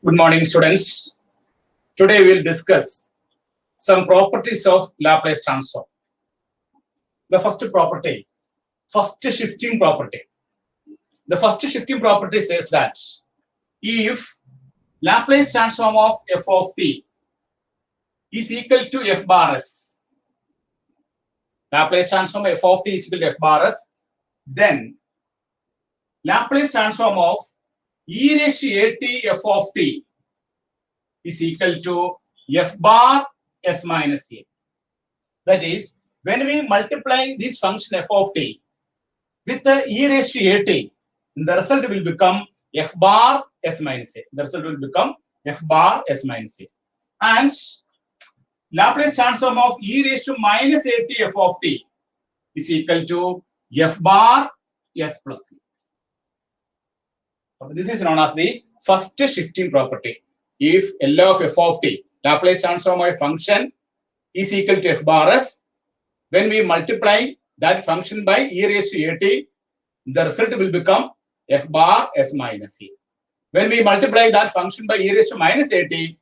Good morning, students. Today we will discuss some properties of Laplace transform. The first property, first shifting property. The first shifting property says that if Laplace transform of f of t is equal to f bar s, Laplace transform f of t is equal to f bar s, then Laplace transform of e raised to at f of t is equal to f bar s minus a. That is, when we multiply this function f of t with the e raised to at, the result will become f bar s minus a. The result will become f bar s minus a. And Laplace transform of e raised to minus at f of t is equal to f bar s plus a. This is known as the first shifting property. If L of f of t, Laplace transform of a function, is equal to f bar s, when we multiply that function by e raised to at, the result will become f bar s minus a. When we multiply that function by e raised to minus at, the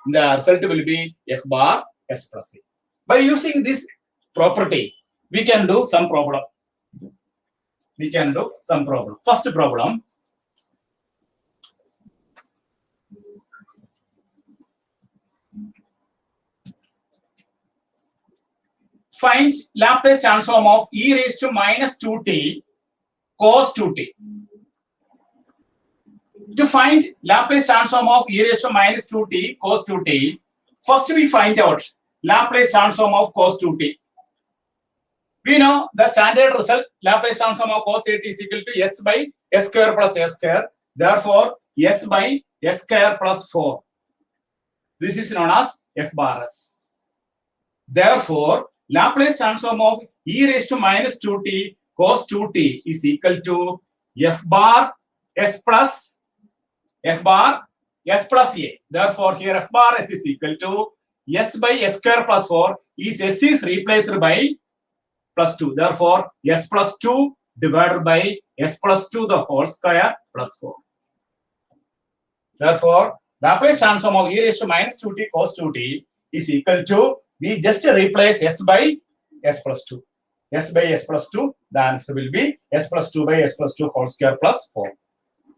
result will be f bar s plus a. By using this property, we can do some problem. First problem. Find Laplace transform of e raised to minus 2t cos 2t. To find Laplace transform of e raised to minus 2t cos 2t, first we find out Laplace transform of cos 2t. We know the standard result, Laplace transform of cos 8 is equal to s by s square plus s square. Therefore, s by s square plus 4. This is known as f bar s. Therefore, Laplace transform of e raised to minus 2t cos 2t is equal to f bar s plus a. Therefore, here f bar s is equal to s by s square plus 4 is s is replaced by plus 2. Therefore, s plus 2 divided by s plus 2 the whole square plus 4. Therefore, Laplace transform of e raised to minus 2t cos 2t is equal to, we just replace s by s plus 2. S by s plus 2, the answer will be s plus 2 by s plus 2 whole square plus 4.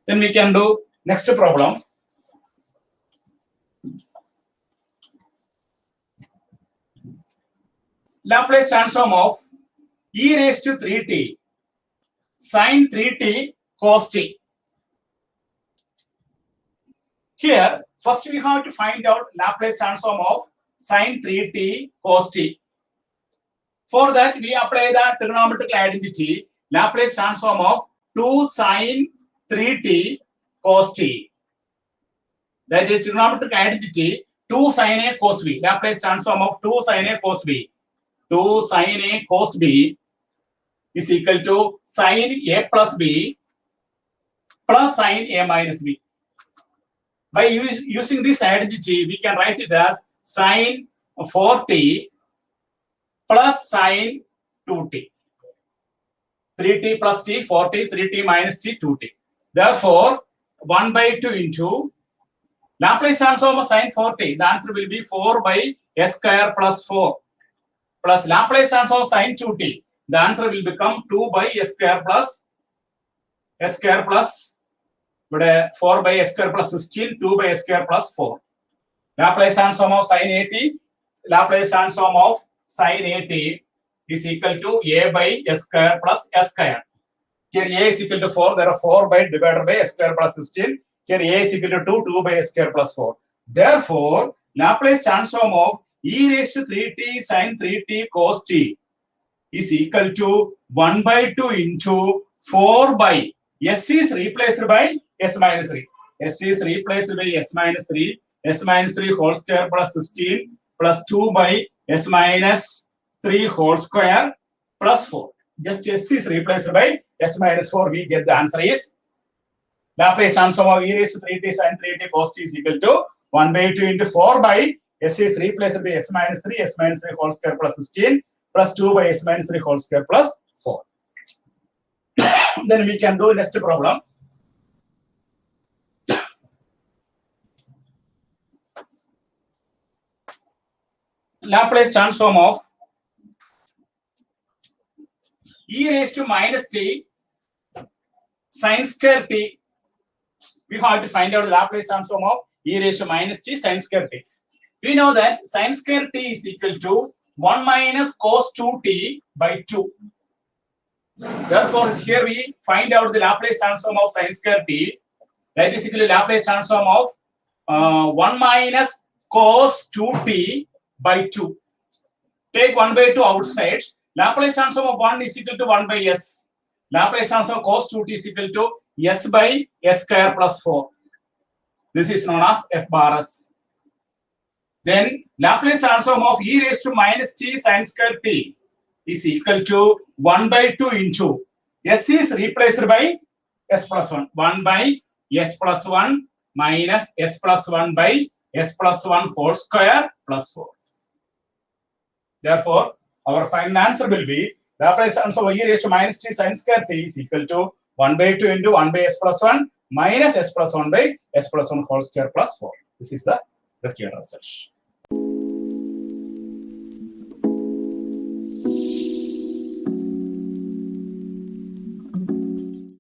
Then we can do next problem. Laplace transform of e raised to 3t sin 3t cos t. Here, first we have to find out Laplace transform of sin 3t cos t. For that, we apply the trigonometric identity, Laplace transform of 2 sin 3t cos t. That is trigonometric identity 2 sin a cos b. Laplace transform of 2 sin a cos b. 2 sin a cos b is equal to sin a plus b plus sin a minus b. By using this identity, we can write it as sin 4t plus sin 2t. 3t plus t, 4t, 3t minus t, 2t. Therefore, 1 by 2 into Laplace transform of sin 4t. The answer will be 4 by s square plus 4 plus Laplace transform of sin 2t. The answer will become 2 by s square plus 4 by s square plus 16, 2 by s square plus 4. Laplace transform of sin 80, Laplace transform of sin 80 is equal to a by s square plus s square. Here a is equal to 4, there are 4 by divided by s square plus 16. Here a is equal to 2, 2 by s square plus 4. Therefore, Laplace transform of e raised to 3t sin 3t cos t is equal to 1 by 2 into 4 by s is replaced by s minus 3. S is replaced by s minus 3. S minus 3 whole square plus 16 plus 2 by s minus 3 whole square plus 4. Just s is replaced by s minus 4. We get the answer is Laplace transform of e raised to 3t sin 3t cos t is equal to 1 by 2 into 4 by s is replaced by s minus 3 whole square plus 16 plus 2 by s minus 3 whole square plus 4. Then we can do next problem. Laplace transform of e raised to minus t sin square t. We have to find out the Laplace transform of e raised to minus t sin square t. We know that sin square t is equal to 1 minus cos 2t by 2. Therefore, here we find out the Laplace transform of sin square t. That is equal to Laplace transform of 1 minus cos 2t by 2. Take 1 by 2 outside. Laplace transform of 1 is equal to 1 by s. Laplace transform of cos 2t is equal to s by s square plus 4. This is known as f bar s. Then Laplace transform of e raised to minus t sin square t is equal to 1 by 2 into s is replaced by s plus 1. 1 by s plus 1 minus s plus 1 by s plus 1 whole square plus 4. Therefore, our final answer will be Laplace transform of e raised to minus t sin square t is equal to 1 by 2 into 1 by s plus 1 minus s plus 1 by s plus 1 whole square plus 4. This is the required result.